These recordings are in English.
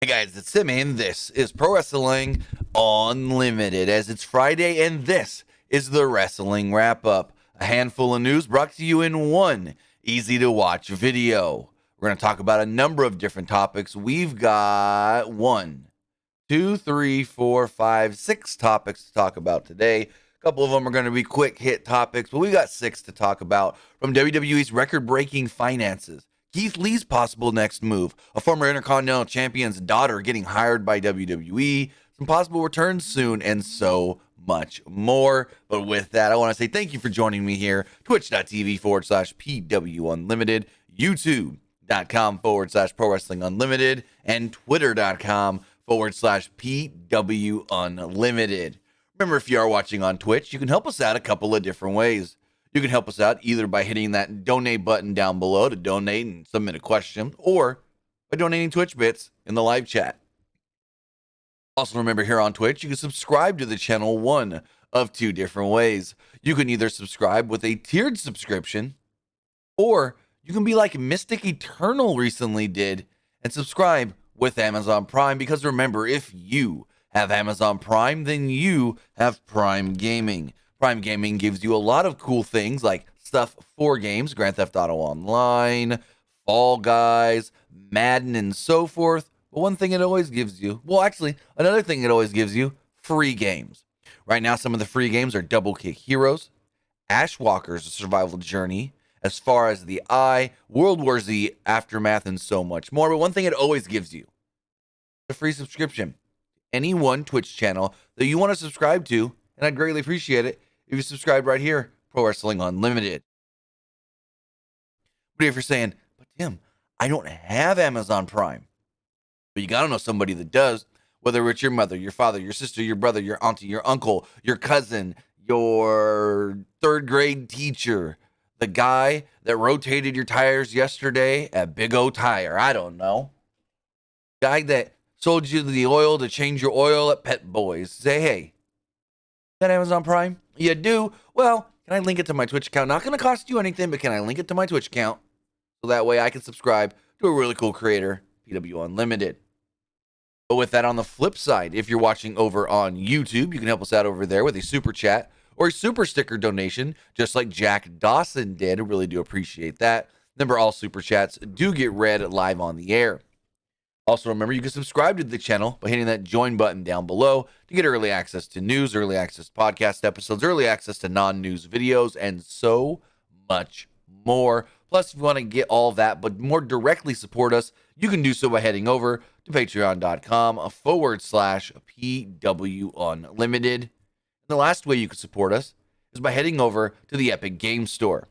Hey guys, it's Sim, and this is Pro Wrestling Unlimited, as it's Friday, and this is the Wrestling Wrap-Up, a handful of news brought to you in one easy-to-watch video. We're going to talk about a number of different topics. We've got 6 topics to talk about today. A couple of them are going to be quick hit topics, but we got 6 to talk about. From WWE's record-breaking finances, Keith Lee's possible next move, a former Intercontinental Champion's daughter getting hired by WWE, some possible returns soon, and so much more. But with that, I want to say thank you for joining me here, twitch.tv/PW Unlimited, youtube.com/Pro Wrestling Unlimited, and twitter.com/PW Unlimited. Remember, if you are watching on Twitch, you can help us out a couple of different ways. You can help us out either by hitting that donate button down below to donate and submit a question, or by donating Twitch bits in the live chat. Also, remember, here on Twitch, you can subscribe to the channel one of 2 different ways. You can either subscribe with a tiered subscription, or you can be like Mystic Eternal recently did and subscribe with Amazon Prime, because remember, if you have Amazon Prime, then you have Prime Gaming. Prime Gaming gives you a lot of cool things like stuff for games, Grand Theft Auto Online, Fall Guys, Madden, and so forth. But one thing it always gives you, another thing it always gives you, free games. Right now, some of the free games are Double Kick Heroes, Ashwalker's Survival Journey, As Far as the Eye, World War Z Aftermath, and so much more. But one thing it always gives you, a free subscription. Any one Twitch channel that you want to subscribe to, and I'd greatly appreciate it if you subscribe right here, Pro Wrestling Unlimited. But if you're saying, but Tim, I don't have Amazon Prime, but you got to know somebody that does, whether it's your mother, your father, your sister, your brother, your auntie, your uncle, your cousin, your 3rd grade teacher, the guy that rotated your tires yesterday at Big O Tire, I don't know. Guy that sold you the oil to change your oil at Pet Boys. Say, hey, that Amazon Prime? You do? Well, can I link it to my Twitch account? Not going to cost you anything, but can I link it to my Twitch account? So that way I can subscribe to a really cool creator, PW Unlimited. But with that, on the flip side, if you're watching over on YouTube, you can help us out over there with a super chat or a super sticker donation, just like Jack Dawson did. I really do appreciate that. Remember, all super chats do get read live on the air. Also, remember, you can subscribe to the channel by hitting that join button down below to get early access to news, early access to podcast episodes, early access to non-news videos, and so much more. Plus, if you want to get all that, but more directly support us, you can do so by heading over to patreon.com/PW Unlimited. And the last way you can support us is by heading over to the Epic Game Store.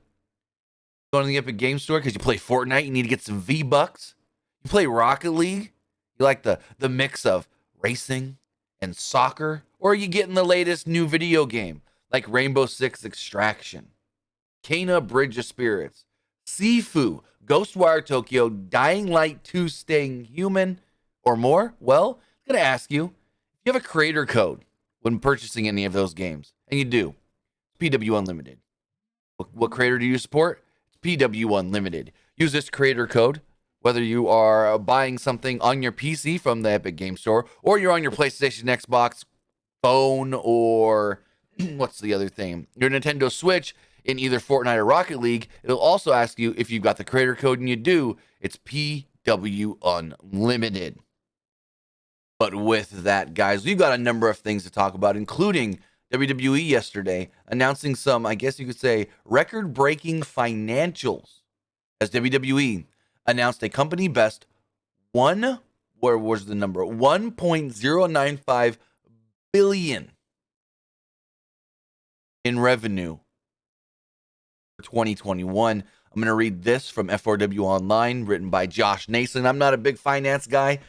Going to the Epic Game Store because you play Fortnite, you need to get some V-Bucks. You play Rocket League, you like the mix of racing and soccer, or are you getting the latest new video game like Rainbow Six Extraction, Kena Bridge of Spirits, Sifu, Ghostwire Tokyo, Dying Light 2 Staying Human, or more? Well, I'm going to ask you, if you have a creator code when purchasing any of those games, and you do, PW Unlimited. What creator do you support? It's PW Unlimited. Use this creator code, whether you are buying something on your PC from the Epic Game Store, or you're on your PlayStation, Xbox, phone, or what's the other thing? Your Nintendo Switch in either Fortnite or Rocket League. It'll also ask you if you've got the creator code, and you do, it's PW Unlimited. But with that, guys, we've got a number of things to talk about, including WWE yesterday announcing some, I guess you could say, record-breaking financials as WWE announced a company best $1.095 billion in revenue for 2021. I'm going to read this from F4W Online, written by Josh Nason. I'm not a big finance guy,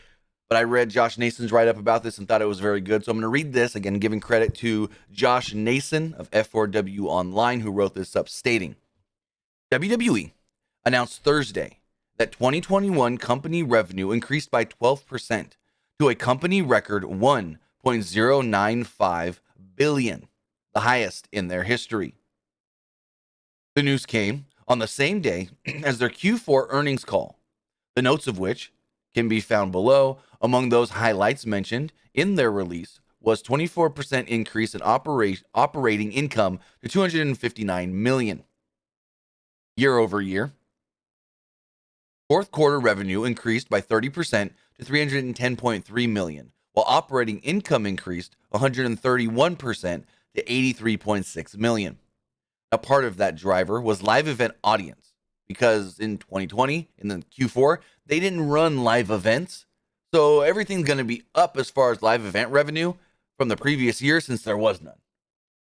but I read Josh Nason's write-up about this and thought it was very good. So I'm going to read this, again, giving credit to Josh Nason of F4W Online, who wrote this up, stating, WWE announced Thursday that 2021 company revenue increased by 12% to a company record $1.095 billion, the highest in their history. The news came on the same day as their Q4 earnings call, the notes of which can be found below. Among those highlights mentioned in their release was 24% increase in operating income to $259 million year over year. Fourth quarter revenue increased by 30% to $310.3 million, while operating income increased 131% to $83.6 million. A part of that driver was live event audience, because in 2020, in the Q4, they didn't run live events. So everything's going to be up as far as live event revenue from the previous year, since there was none.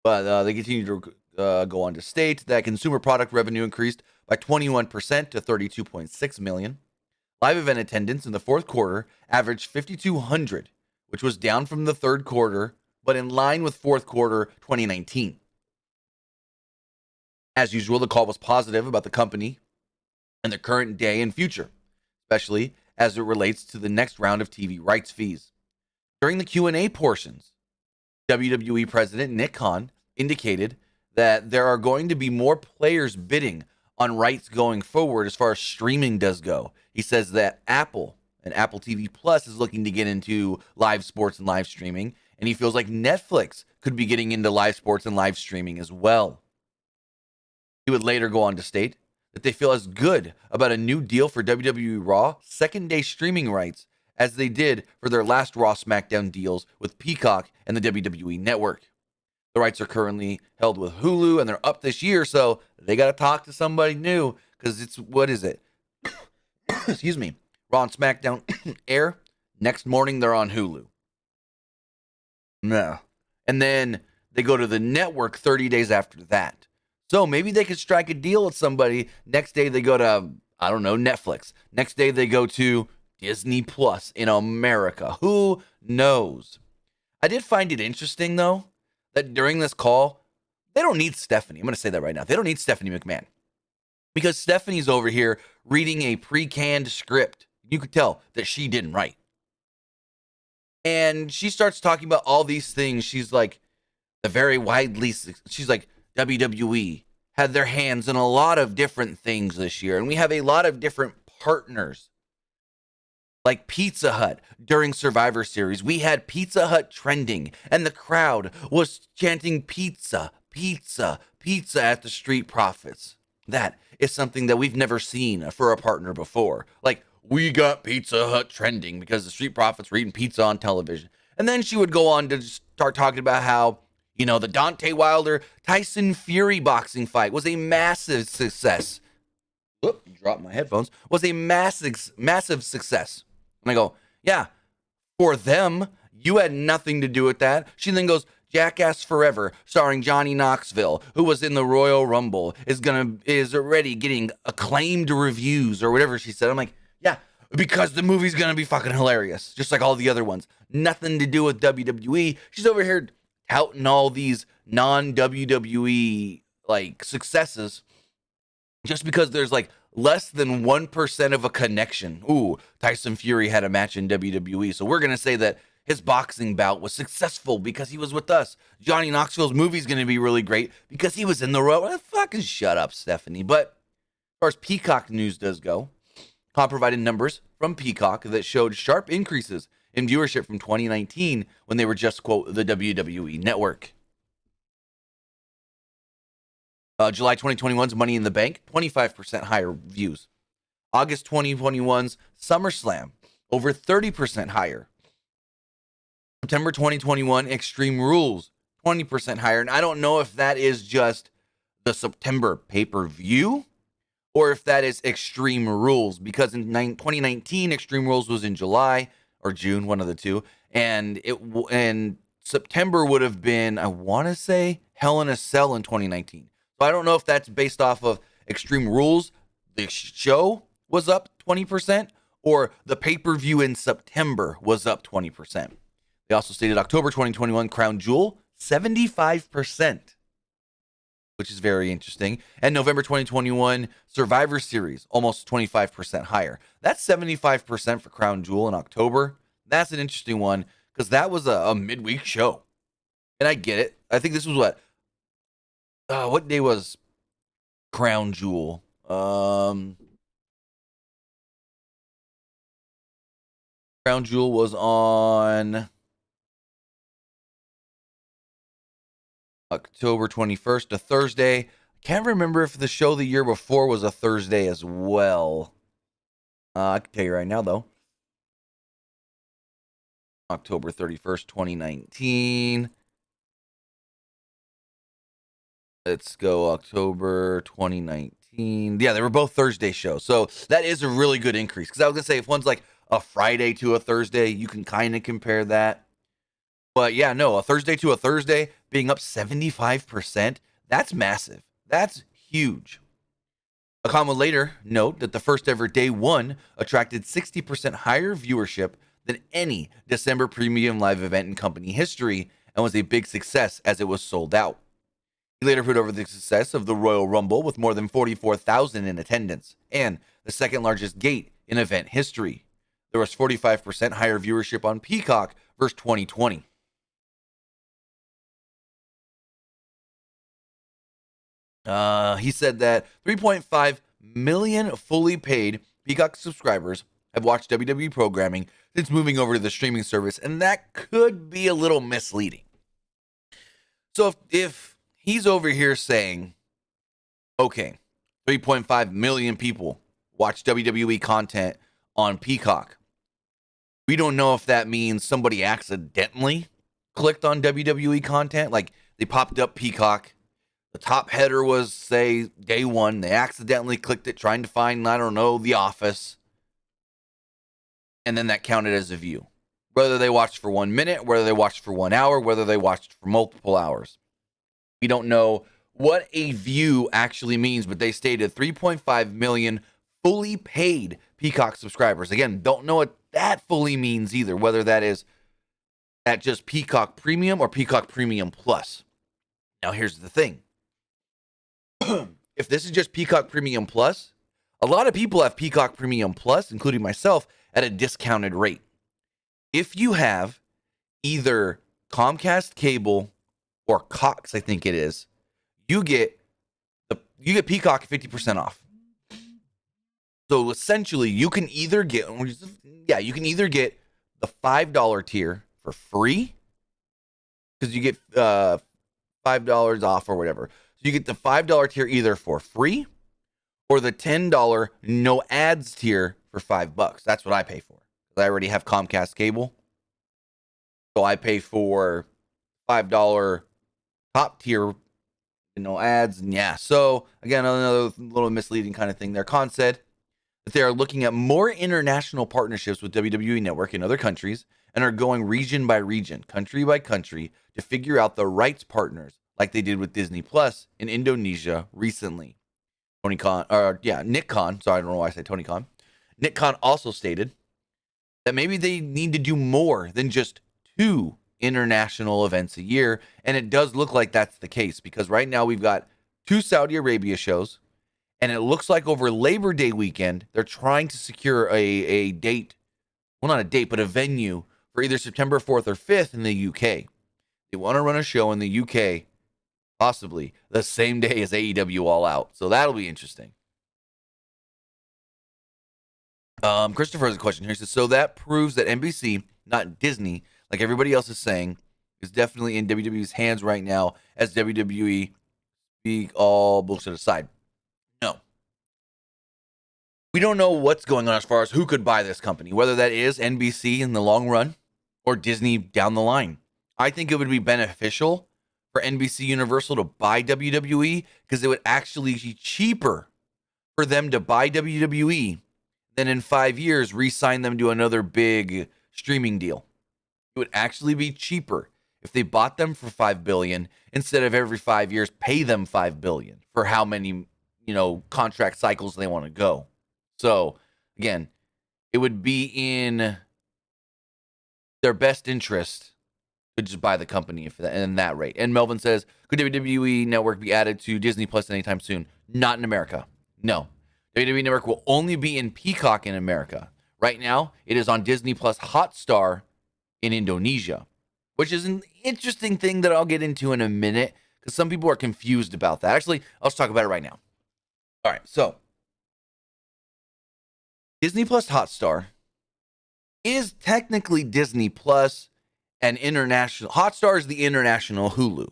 But they continue to go on to state that consumer product revenue increased by 21% to $32.6 million. Live event attendance in the fourth quarter averaged 5,200, which was down from the third quarter, but in line with fourth quarter 2019. As usual, the call was positive about the company and the current day and future, especially as it relates to the next round of TV rights fees. During the Q&A portions, WWE President Nick Khan indicated that there are going to be more players bidding on rights going forward as far as streaming does go. He says that Apple and Apple TV Plus is looking to get into live sports and live streaming, and he feels like Netflix could be getting into live sports and live streaming as well. He would later go on to state that they feel as good about a new deal for WWE Raw second-day streaming rights as they did for their last Raw SmackDown deals with Peacock and the WWE Network. The rights are currently held with Hulu, and they're up this year, so they got to talk to somebody new, because it's, what is it? Excuse me. Raw and SmackDown air. Next morning, they're on Hulu. No. And then they go to the network 30 days after that. So maybe they could strike a deal with somebody. Next day, they go to, I don't know, Netflix. Next day, they go to Disney Plus in America. Who knows? I did find it interesting, though, that during this call, they don't need Stephanie. I'm going to say that right now. They don't need Stephanie McMahon, because Stephanie's over here reading a pre-canned script. You could tell that she didn't write. And she starts talking about all these things. She's like, she's like, WWE had their hands in a lot of different things this year, and we have a lot of different partners. Like Pizza Hut during Survivor Series, we had Pizza Hut trending, and the crowd was chanting pizza, pizza, pizza at the Street Profits. That is something that we've never seen for a partner before. Like, we got Pizza Hut trending because the Street Profits were eating pizza on television. And then she would go on to start talking about how, you know, the Deontay Wilder Tyson Fury boxing fight was a massive success. Whoop, dropped my headphones. Was a massive success. And I go, yeah, for them, you had nothing to do with that. She then goes, Jackass Forever, starring Johnny Knoxville, who was in the Royal Rumble, is already getting acclaimed reviews or whatever she said. I'm like, yeah, because the movie's gonna be fucking hilarious, just like all the other ones. Nothing to do with WWE. She's over here touting all these non-WWE like successes just because there's like less than 1% of a connection. Ooh, Tyson Fury had a match in WWE, so we're going to say that his boxing bout was successful because he was with us. Johnny Knoxville's movie's going to be really great because he was in the Royal. Fucking shut up, Stephanie. But as far as Peacock news does go, Khan provided numbers from Peacock that showed sharp increases in viewership from 2019 when they were just, quote, the WWE Network. July 2021's Money in the Bank, 25% higher views. August 2021's SummerSlam, over 30% higher. September 2021 Extreme Rules, 20% higher. And I don't know if that is just the September pay-per-view or if that is Extreme Rules, because in 2019 Extreme Rules was in July or June, one of the two, and September would have been, I want to say, Hell in a Cell in 2019. So I don't know if that's based off of Extreme Rules, the show was up 20%, or the pay-per-view in September was up 20%. They also stated October 2021 Crown Jewel, 75%, which is very interesting. And November 2021 Survivor Series, almost 25% higher. That's 75% for Crown Jewel in October. That's an interesting one because that was a midweek show. And I get it. I think this was what day was Crown Jewel? Crown Jewel was on October 21st, a Thursday. Can't remember if the show the year before was a Thursday as well. I can tell you right now, though. October 31st, 2019. Let's go October 2019. Yeah, they were both Thursday shows. So that is a really good increase. Because I was going to say, if one's like a Friday to a Thursday, you can kind of compare that. But yeah, no, a Thursday to a Thursday being up 75%, that's massive. That's huge. A comma later note that the first ever day one attracted 60% higher viewership than any December premium live event in company history and was a big success as it was sold out. He later put over the success of the Royal Rumble with more than 44,000 in attendance and the second largest gate in event history. There was 45% higher viewership on Peacock versus 2020. He said that 3.5 million fully paid Peacock subscribers have watched WWE programming since moving over to the streaming service, and that could be a little misleading. So if he's over here saying, okay, 3.5 million people watch WWE content on Peacock, we don't know if that means somebody accidentally clicked on WWE content, like they popped up Peacock. The top header was, say, day one. They accidentally clicked it trying to find, I don't know, The Office. And then that counted as a view. Whether they watched for 1 minute, whether they watched for 1 hour, whether they watched for multiple hours. We don't know what a view actually means, but they stated 3.5 million fully paid Peacock subscribers. Again, don't know what that fully means either, whether that is at just Peacock Premium or Peacock Premium Plus. Now, here's the thing. If this is just Peacock Premium Plus, a lot of people have Peacock Premium Plus, including myself, at a discounted rate. If you have either Comcast Cable or Cox, I think it is, you get Peacock 50% off. So essentially, you can either get the $5 tier for free because you get $5 off or whatever. So you get the $5 tier either for free or the $10 no ads tier for $5. That's what I pay for. I already have Comcast Cable. So I pay for $5 top tier, no ads. And yeah, so again, another little misleading kind of thing there. Khan said that they are looking at more international partnerships with WWE Network in other countries and are going region by region, country by country to figure out the rights partners like they did with Disney Plus in Indonesia recently. Nick Khan, sorry, I don't know why I said Tony Khan. Nick Khan also stated that maybe they need to do more than just 2 international events a year, and it does look like that's the case because right now we've got 2 Saudi Arabia shows, and it looks like over Labor Day weekend, they're trying to secure a date, well, not a date, but a venue for either September 4th or 5th in the UK. They want to run a show in the UK, possibly the same day as AEW All Out. So that'll be interesting. Christopher has a question here. He says, so that proves that NBC, not Disney, like everybody else is saying, is definitely in WWE's hands right now as WWE speak all bullshit aside. No. We don't know what's going on as far as who could buy this company, whether that is NBC in the long run or Disney down the line. I think it would be beneficial for NBC Universal to buy WWE because it would actually be cheaper for them to buy WWE than in 5 years re-sign them to another big streaming deal. It would actually be cheaper if they bought them for $5 billion instead of every 5 years pay them $5 billion for how many, contract cycles they want to go. So again, it would be in their best interest to just buy the company in that rate. And Melvin says, could WWE Network be added to Disney Plus anytime soon? Not in America. No. WWE Network will only be in Peacock in America. Right now, it is on Disney Plus Hotstar in Indonesia, which is an interesting thing that I'll get into in a minute because some people are confused about that. Actually, let's talk about it right now. All right, so Disney Plus Hotstar is technically Disney Plus and international. Hotstar is the international Hulu.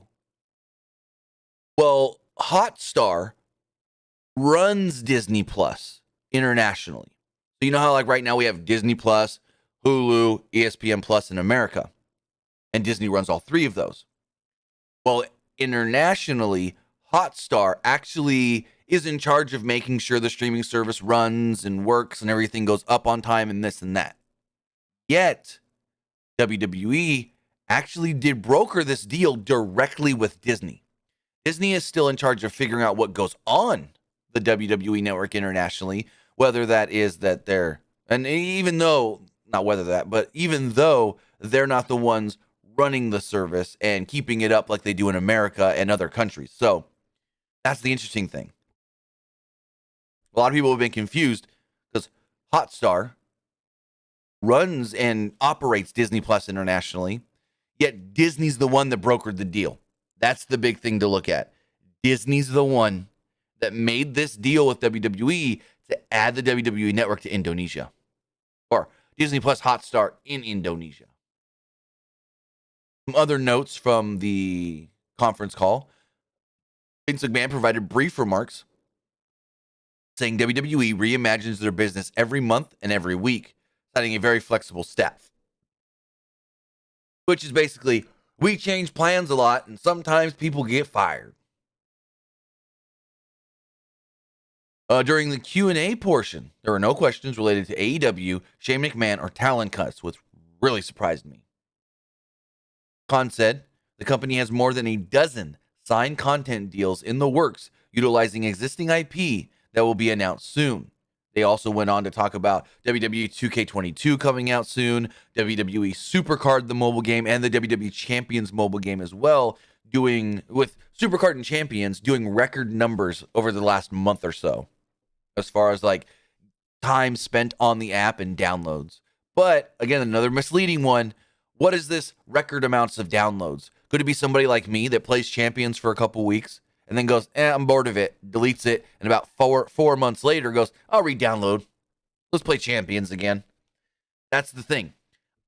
Well, Hotstar runs Disney Plus internationally. So you know how like right now we have Disney Plus, Hulu, ESPN Plus in America, and Disney runs all three of those. Well, internationally, Hotstar actually is in charge of making sure the streaming service runs and works and everything goes up on time and this and that. Yet, WWE actually did broker this deal directly with Disney. Disney is still in charge of figuring out what goes on the WWE network internationally, whether that is that they're, and even though, not whether that, but even though they're not the ones running the service and keeping it up like they do in America and other countries. So that's the interesting thing. A lot of people have been confused because Hotstar runs and operates Disney Plus internationally, yet Disney's the one that brokered the deal. That's the big thing to look at. Disney's the one that made this deal with WWE to add the WWE network to Indonesia, or Disney Plus Hotstar in Indonesia. Some other notes from the conference call. Vince McMahon provided brief remarks saying WWE reimagines their business every month and every week, citing a very flexible staff. Which is basically, we change plans a lot and sometimes people get fired. During the Q&A portion, there were no questions related to AEW, Shane McMahon, or talent cuts, which really surprised me. Khan said the company has more than a dozen signed content deals in the works utilizing existing IP that will be announced soon. They also went on to talk about WWE 2K22 coming out soon, WWE Supercard, the mobile game, and the WWE Champions mobile game as well, doing with Supercard and Champions doing record numbers over the last month or so, as far as like time spent on the app and downloads. But again, another misleading one. What is this record amounts of downloads? Could it be somebody like me that plays Champions for a couple weeks and then goes, I'm bored of it, deletes it, and about four months later goes, I'll re-download. Let's play Champions again. That's the thing.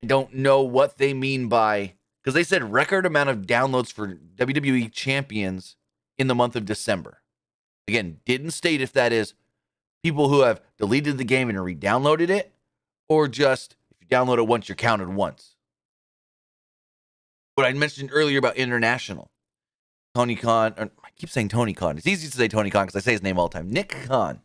I don't know what they mean by, because they said record amount of downloads for WWE Champions in the month of December. Again, didn't state if that is people who have deleted the game and re-downloaded it, or just if you download it once, you're counted once. What I mentioned earlier about international. Tony Khan, I keep saying Tony Khan. It's easy to say Tony Khan because I say his name all the time. Nick Khan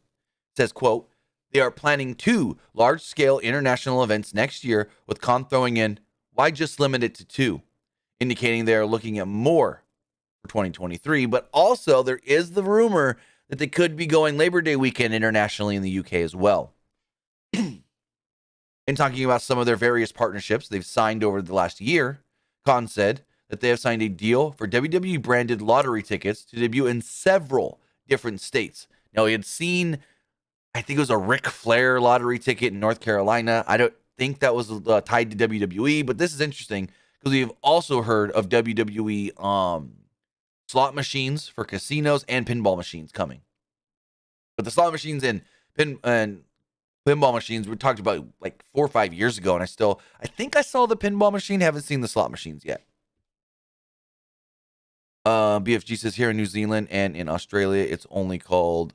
says, quote, they are planning 2 large-scale international events next year, with Khan throwing in, why just limit it to 2? Indicating they are looking at more for 2023. But also, there is the rumor that they could be going Labor Day weekend internationally in the UK as well. And talking about some of their various partnerships they've signed over the last year, Khan said that they have signed a deal for WWE branded lottery tickets to debut in several different states. Now, he had seen, I think it was a Ric Flair lottery ticket in North Carolina. I don't think that was tied to WWE, but this is interesting because we've also heard of WWE slot machines for casinos and pinball machines coming. But the slot machines and pinball machines we talked about like 4 or 5 years ago, and I think I saw the pinball machine, haven't seen the slot machines yet. BFG says here in New Zealand and in Australia, it's only called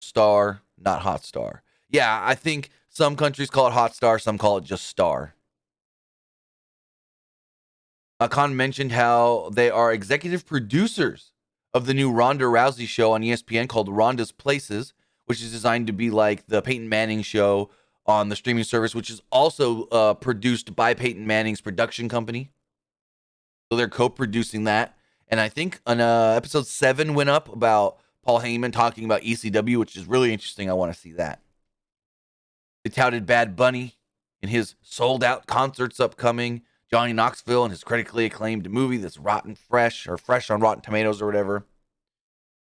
Star, not Hotstar. Yeah, I think some countries call it Hotstar, some call it just Star. Khan mentioned how they are executive producers of the new Ronda Rousey show on ESPN called Ronda's Places, which is designed to be like the Peyton Manning show on the streaming service, which is also produced by Peyton Manning's production company. So they're co-producing that. And I think on episode 7 went up about Paul Heyman talking about ECW, which is really interesting. I want to see that. They touted Bad Bunny in his sold-out concerts upcoming, Johnny Knoxville and his critically acclaimed movie that's rotten fresh, or fresh on Rotten Tomatoes or whatever.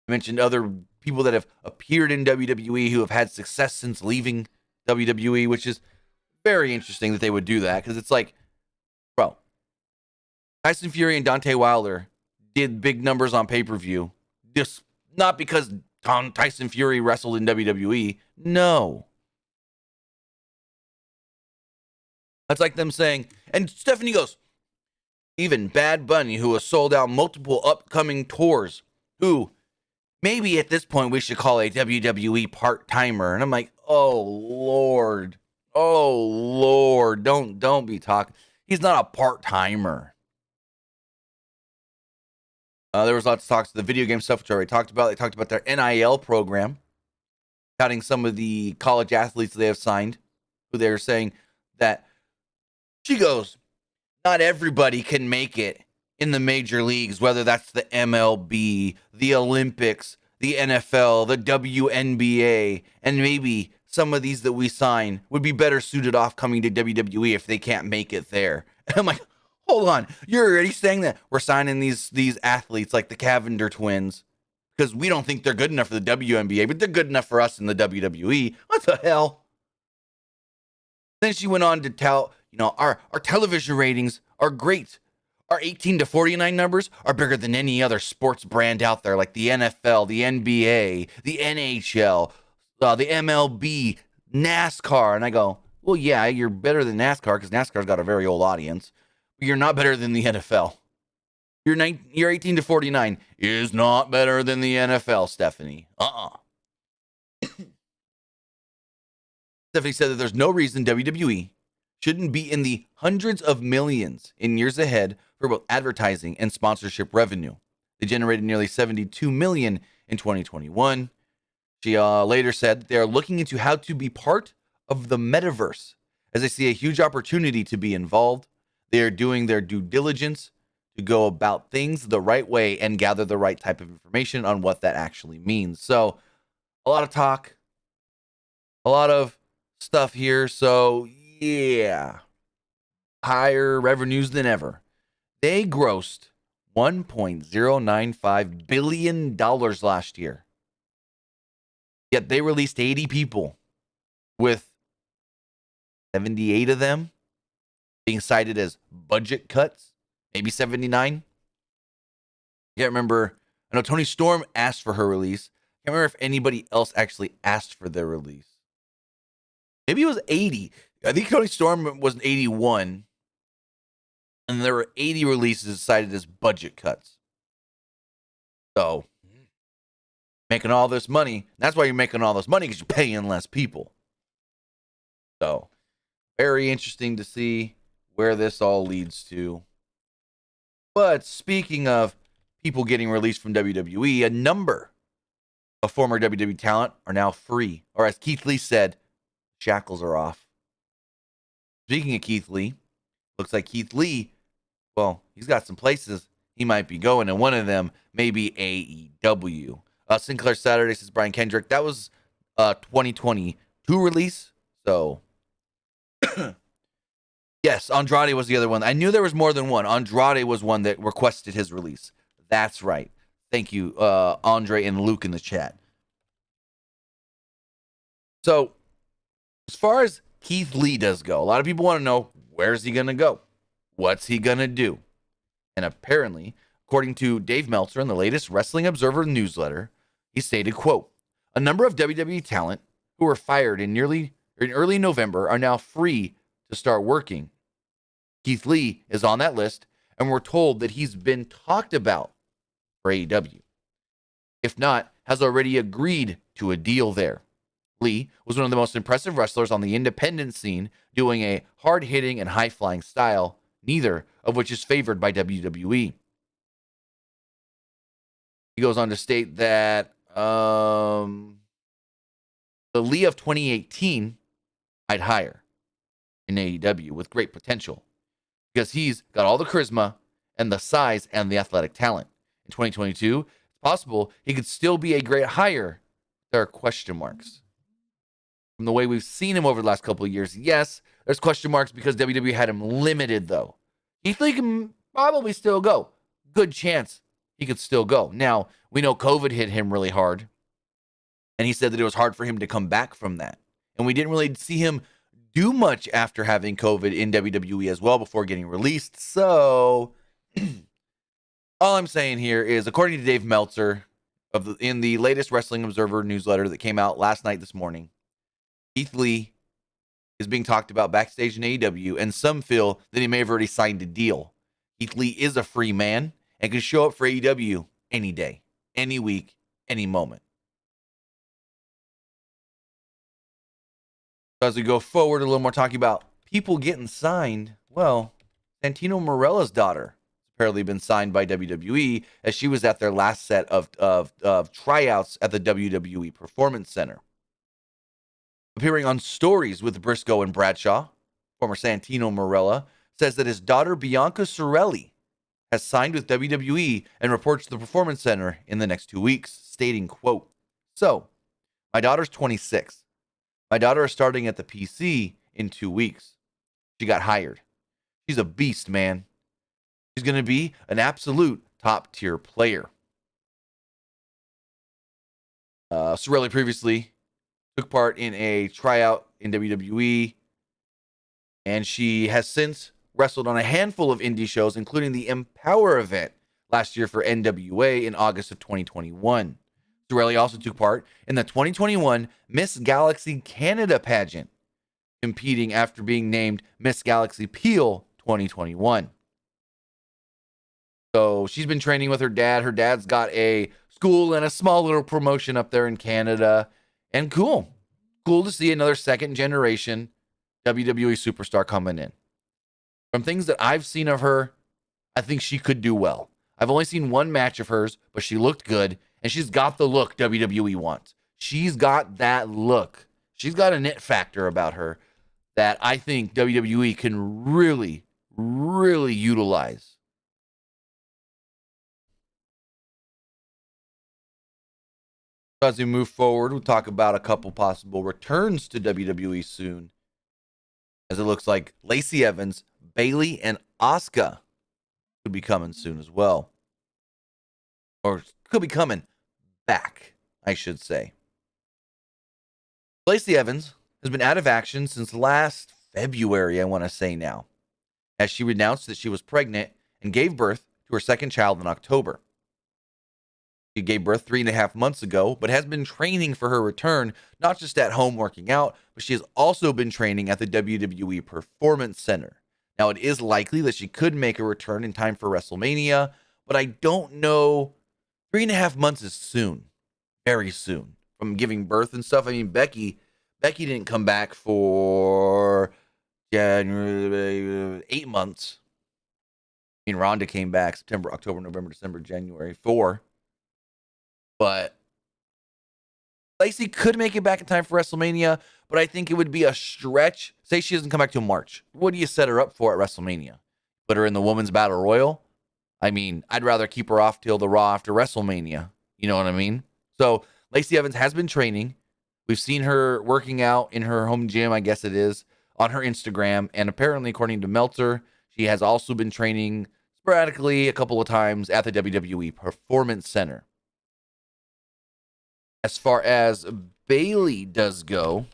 I mentioned other people that have appeared in WWE who have had success since leaving WWE, which is very interesting that they would do that, because it's like, bro, Tyson Fury and Deontay Wilder did big numbers on pay-per-view, just not because Tyson Fury wrestled in WWE. No. That's like them saying, and Stephanie goes, even Bad Bunny, who has sold out multiple upcoming tours, who maybe at this point we should call a WWE part-timer. And I'm like, oh Lord. Oh Lord. Don't be talking. He's not a part-timer. There was lots of talks the video game stuff, which I already talked about. They talked about their NIL program, counting some of the college athletes they have signed, who they're saying that she goes, not everybody can make it in the major leagues, whether that's the MLB, the Olympics, the NFL, the WNBA, and maybe some of these that we sign would be better suited off coming to WWE if they can't make it there. And I'm like, hold on, you're already saying that we're signing these athletes like the Cavender twins because we don't think they're good enough for the WNBA, but they're good enough for us in the WWE. What the hell? Then she went on to tell, our television ratings are great. Our 18 to 49 numbers are bigger than any other sports brand out there, like the NFL, the NBA, the NHL, the MLB, NASCAR. And I go, well, yeah, you're better than NASCAR because NASCAR's got a very old audience. But you're not better than the NFL. Your 18 to 49 is not better than the NFL, Stephanie. Stephanie said that there's no reason WWE shouldn't be in the hundreds of millions in years ahead for both advertising and sponsorship revenue. They generated nearly $72 million in 2021. She later said that they are looking into how to be part of the metaverse as they see a huge opportunity to be involved. They are doing their due diligence to go about things the right way and gather the right type of information on what that actually means. So a lot of talk, a lot of stuff here. So yeah, higher revenues than ever. They grossed $1.095 billion last year. Yet they released 80 people, with 78 of them being cited as budget cuts, maybe 79. I can't remember. I know Toni Storm asked for her release. I can't remember if anybody else actually asked for their release. Maybe it was 80. I think Toni Storm was 81. And there were 80 releases cited as budget cuts. So, making all this money. That's why you're making all this money, because you're paying less people. So, very interesting to see where this all leads to. But speaking of people getting released from WWE, a number of former WWE talent are now free. Or as Keith Lee said, shackles are off. Speaking of Keith Lee, looks like Keith Lee, well, he's got some places he might be going, and one of them may be AEW. Sinclair Saturday says Brian Kendrick. That was a 2022 release. So, yes, Andrade was the other one. I knew there was more than one. Andrade was one that requested his release. That's right. Thank you, Andre and Luke in the chat. So, as far as Keith Lee does go, a lot of people want to know, where's he going to go? What's he going to do? And apparently, according to Dave Meltzer in the latest Wrestling Observer newsletter, he stated, quote, a number of WWE talent who were fired in early November are now free to start working. Keith Lee is on that list, and we're told that he's been talked about for AEW. If not, has already agreed to a deal there. Lee was one of the most impressive wrestlers on the independent scene, doing a hard-hitting and high-flying style, neither of which is favored by WWE. He goes on to state that the Lee of 2018 I'd hire in AEW with great potential, because he's got all the charisma and the size and the athletic talent. In 2022, it's possible he could still be a great hire. There are question marks. From the way we've seen him over the last couple of years, yes, there's question marks because WWE had him limited, though. Keith Lee can probably still go. Good chance he could still go. Now, we know COVID hit him really hard, and he said that it was hard for him to come back from that. And we didn't really see him do much after having COVID in WWE as well before getting released. So, all I'm saying here is, according to Dave Meltzer, in the latest Wrestling Observer newsletter that came out last night, this morning, Keith Lee is being talked about backstage in AEW, and some feel that he may have already signed a deal. Keith Lee is a free man and can show up for AEW any day, any week, any moment. So as we go forward, a little more talking about people getting signed. Well, Santino Marella's daughter has apparently been signed by WWE as she was at their last set of tryouts at the WWE Performance Center. Appearing on Stories with Briscoe and Bradshaw, former Santino Marella says that his daughter Bianca Sorelli has signed with WWE and reports to the Performance Center in the next 2 weeks, stating, quote, "So, my daughter's 26. My daughter is starting at the PC in 2 weeks. She got hired. She's a beast, man. She's going to be an absolute top-tier player." Sorelli previously took part in a tryout in WWE, and she has since wrestled on a handful of indie shows, including the Empower event last year for NWA in August of 2021. Sorelli also took part in the 2021 Miss Galaxy Canada pageant, competing after being named Miss Galaxy Peel 2021. So she's been training with her dad. Her dad's got a school and a small little promotion up there in Canada. And cool to see another second generation WWE superstar coming in. From things that I've seen of her, I think she could do well. I've only seen one match of hers, but she looked good, and she's got the look WWE wants. She's got that look. She's got an it factor about her that I think WWE can really, really utilize. As we move forward, we'll talk about a couple possible returns to WWE soon, as it looks like Lacey Evans, Bayley, and Asuka could be coming soon as well. Or could be coming back, I should say. Lacey Evans has been out of action since last February, I want to say now, as she announced that she was pregnant and gave birth to her second child in October. She gave birth 3.5 months ago, but has been training for her return, not just at home working out, but she has also been training at the WWE Performance Center. Now, it is likely that she could make a return in time for WrestleMania, but I don't know. 3.5 months is soon, very soon, from giving birth and stuff. I mean, Becky didn't come back for January, 8 months. I mean, Ronda came back September, October, November, December, January, 4. But Lacey could make it back in time for WrestleMania, but I think it would be a stretch. Say she doesn't come back till March. What do you set her up for at WrestleMania? Put her in the Women's Battle Royal? I mean, I'd rather keep her off till the Raw after WrestleMania. You know what I mean? So Lacey Evans has been training. We've seen her working out in her home gym, I guess it is, on her Instagram. And apparently, according to Meltzer, she has also been training sporadically a couple of times at the WWE Performance Center. As far as Bayley does go,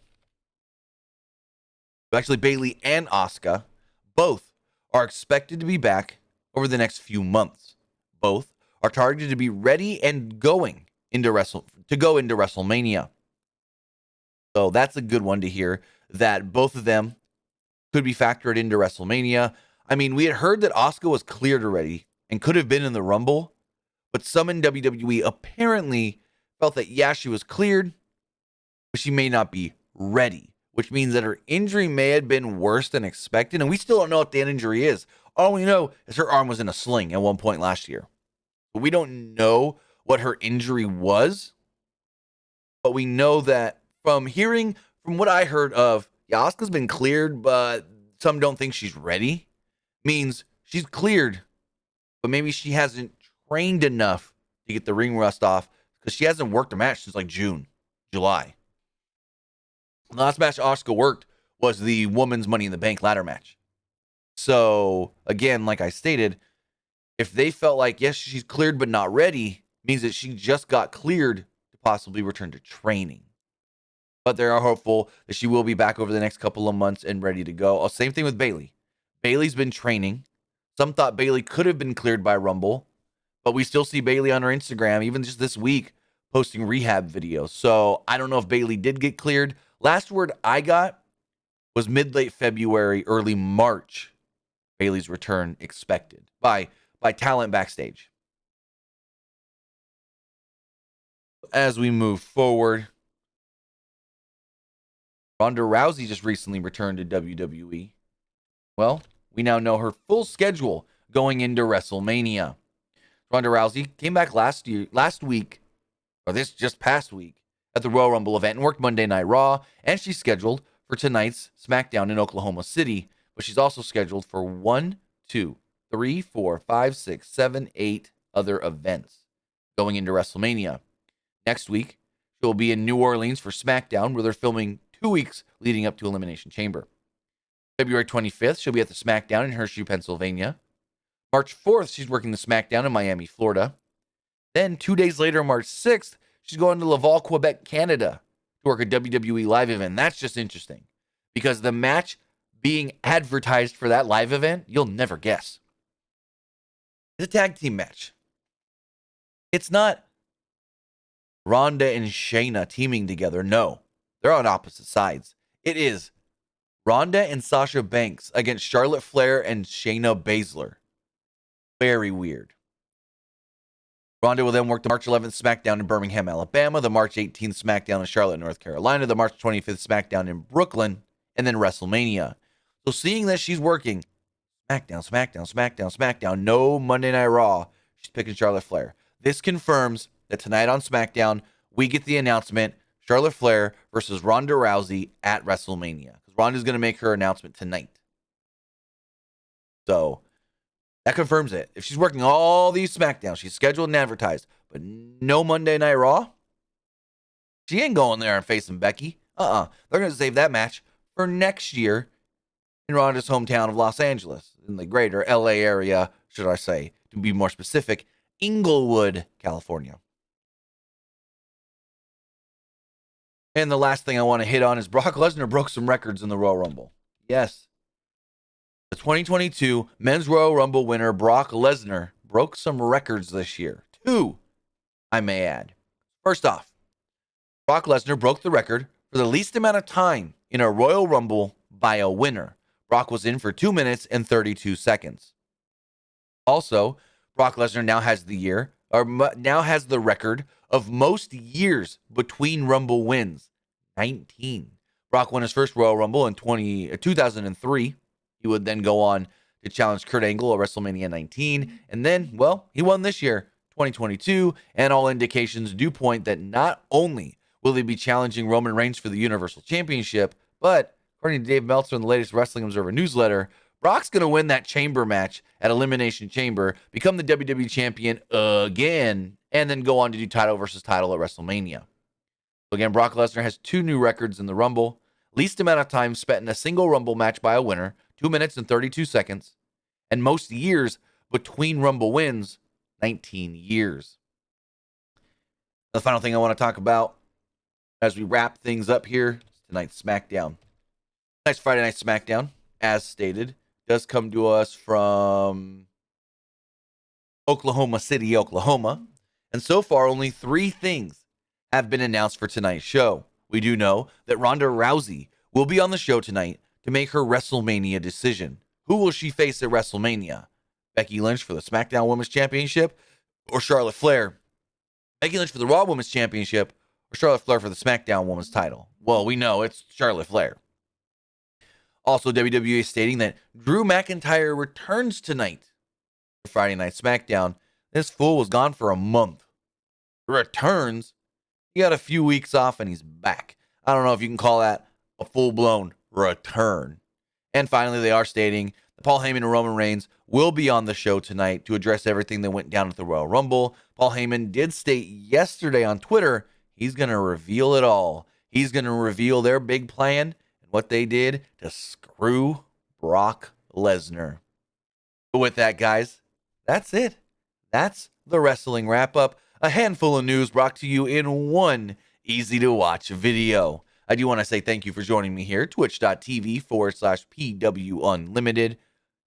actually Bayley and Asuka, both are expected to be back over the next few months. Both are targeted to be ready and going into WrestleMania. So that's a good one to hear, that both of them could be factored into WrestleMania. I mean, we had heard that Asuka was cleared already and could have been in the Rumble, but some in WWE apparently felt that, yeah, she was cleared, but she may not be ready, which means that her injury may have been worse than expected, and we still don't know what that injury is. All we know is her arm was in a sling at one point last year. But we don't know what her injury was, but we know that from what I heard of, yeah, Asuka's been cleared, but some don't think she's ready, means she's cleared, but maybe she hasn't trained enough to get the ring rust off, because she hasn't worked a match since like July. The last match Asuka worked was the Women's Money in the Bank ladder match. So, again, like I stated, if they felt like, yes, she's cleared but not ready, means that she just got cleared to possibly return to training. But they are hopeful that she will be back over the next couple of months and ready to go. Same thing with Bayley. Bayley's been training. Some thought Bayley could have been cleared by Rumble, but we still see Bayley on her Instagram, even just this week, posting rehab videos. So I don't know if Bayley did get cleared. Last word I got was mid-late February, early March. Bayley's return expected by talent backstage. As we move forward, Ronda Rousey just recently returned to WWE. Well, we now know her full schedule going into WrestleMania. Ronda Rousey came back last week, or this just past week, at the Royal Rumble event and worked Monday Night Raw, and she's scheduled for tonight's Smackdown in Oklahoma City, but she's also scheduled for 1, 2, 3, 4, 5, 6, 7, 8 other events going into WrestleMania. Next week, she'll be in New Orleans for Smackdown, where they're filming 2 weeks leading up to Elimination Chamber. February 25th, she'll be at the Smackdown in Hershey, Pennsylvania. March 4th, she's working the Smackdown in Miami, Florida. Then 2 days later, March 6th, she's going to Laval, Quebec, Canada to work a WWE live event. That's just interesting because the match being advertised for that live event, you'll never guess. It's a tag team match. It's not Ronda and Shayna teaming together. No, they're on opposite sides. It is Ronda and Sasha Banks against Charlotte Flair and Shayna Baszler. Very weird. Ronda will then work the March 11th SmackDown in Birmingham, Alabama, the March 18th SmackDown in Charlotte, North Carolina, the March 25th SmackDown in Brooklyn, and then WrestleMania. So seeing that she's working SmackDown, no Monday Night Raw, she's picking Charlotte Flair. This confirms that tonight on SmackDown, we get the announcement, Charlotte Flair versus Ronda Rousey at WrestleMania. Because Ronda's going to make her announcement tonight. So that confirms it. If she's working all these SmackDowns, she's scheduled and advertised, but no Monday Night Raw, she ain't going there and facing Becky. They're going to save that match for next year in Ronda's hometown of Los Angeles, in the greater LA area, should I say, to be more specific, Inglewood, California. And the last thing I want to hit on is Brock Lesnar broke some records in the Royal Rumble. Yes. The 2022 Men's Royal Rumble winner, Brock Lesnar, broke some records this year. 2, I may add. First off, Brock Lesnar broke the record for the least amount of time in a Royal Rumble by a winner. Brock was in for 2 minutes and 32 seconds. Also, Brock Lesnar now has the record of most years between Rumble wins. 19. Brock won his first Royal Rumble in 2003. He would then go on to challenge Kurt Angle at WrestleMania 19. And then, well, he won this year, 2022. And all indications do point that not only will he be challenging Roman Reigns for the Universal Championship, but according to Dave Meltzer in the latest Wrestling Observer newsletter, Brock's going to win that chamber match at Elimination Chamber, become the WWE Champion again, and then go on to do title versus title at WrestleMania. So again, Brock Lesnar has 2 new records in the Rumble. Least amount of time spent in a single Rumble match by a winner, 2 minutes and 32 seconds. And most years between Rumble wins, 19 years. The final thing I want to talk about as we wrap things up here is tonight's SmackDown. Tonight's Friday Night SmackDown, as stated, does come to us from Oklahoma City, Oklahoma. And so far, only 3 things have been announced for tonight's show. We do know that Ronda Rousey will be on the show tonight to make her WrestleMania decision. Who will she face at WrestleMania? Becky Lynch for the SmackDown Women's Championship or Charlotte Flair? Becky Lynch for the Raw Women's Championship or Charlotte Flair for the SmackDown Women's title? Well, we know it's Charlotte Flair. Also, WWE stating that Drew McIntyre returns tonight for Friday Night SmackDown. This fool was gone for a month. Returns. He got a few weeks off and he's back. I don't know if you can call that a full-blown return. And finally, they are stating that Paul Heyman and Roman Reigns will be on the show tonight to address everything that went down at the Royal Rumble. Paul Heyman did state yesterday on Twitter he's going to reveal it all. He's going to reveal their big plan and what they did to screw Brock Lesnar. But with that, guys, that's it. That's the wrestling wrap-up. A handful of news brought to you in one easy-to-watch video. I do want to say thank you for joining me here, twitch.tv/PW Unlimited,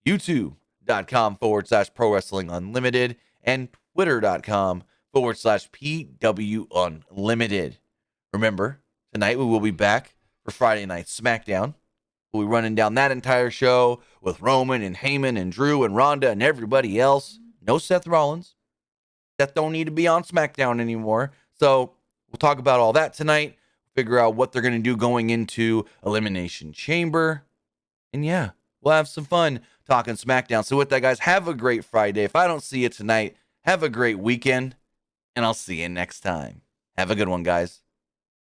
youtube.com/Pro Wrestling Unlimited, and twitter.com/PW Unlimited. Remember, tonight we will be back for Friday Night SmackDown. We'll be running down that entire show with Roman and Heyman and Drew and Ronda and everybody else. No Seth Rollins. Seth don't need to be on Smackdown anymore. So we'll talk about all that tonight. Figure out what they're going to do going into Elimination Chamber. And yeah, we'll have some fun talking Smackdown. So with that, guys, have a great Friday. If I don't see you tonight, have a great weekend. And I'll see you next time. Have a good one, guys.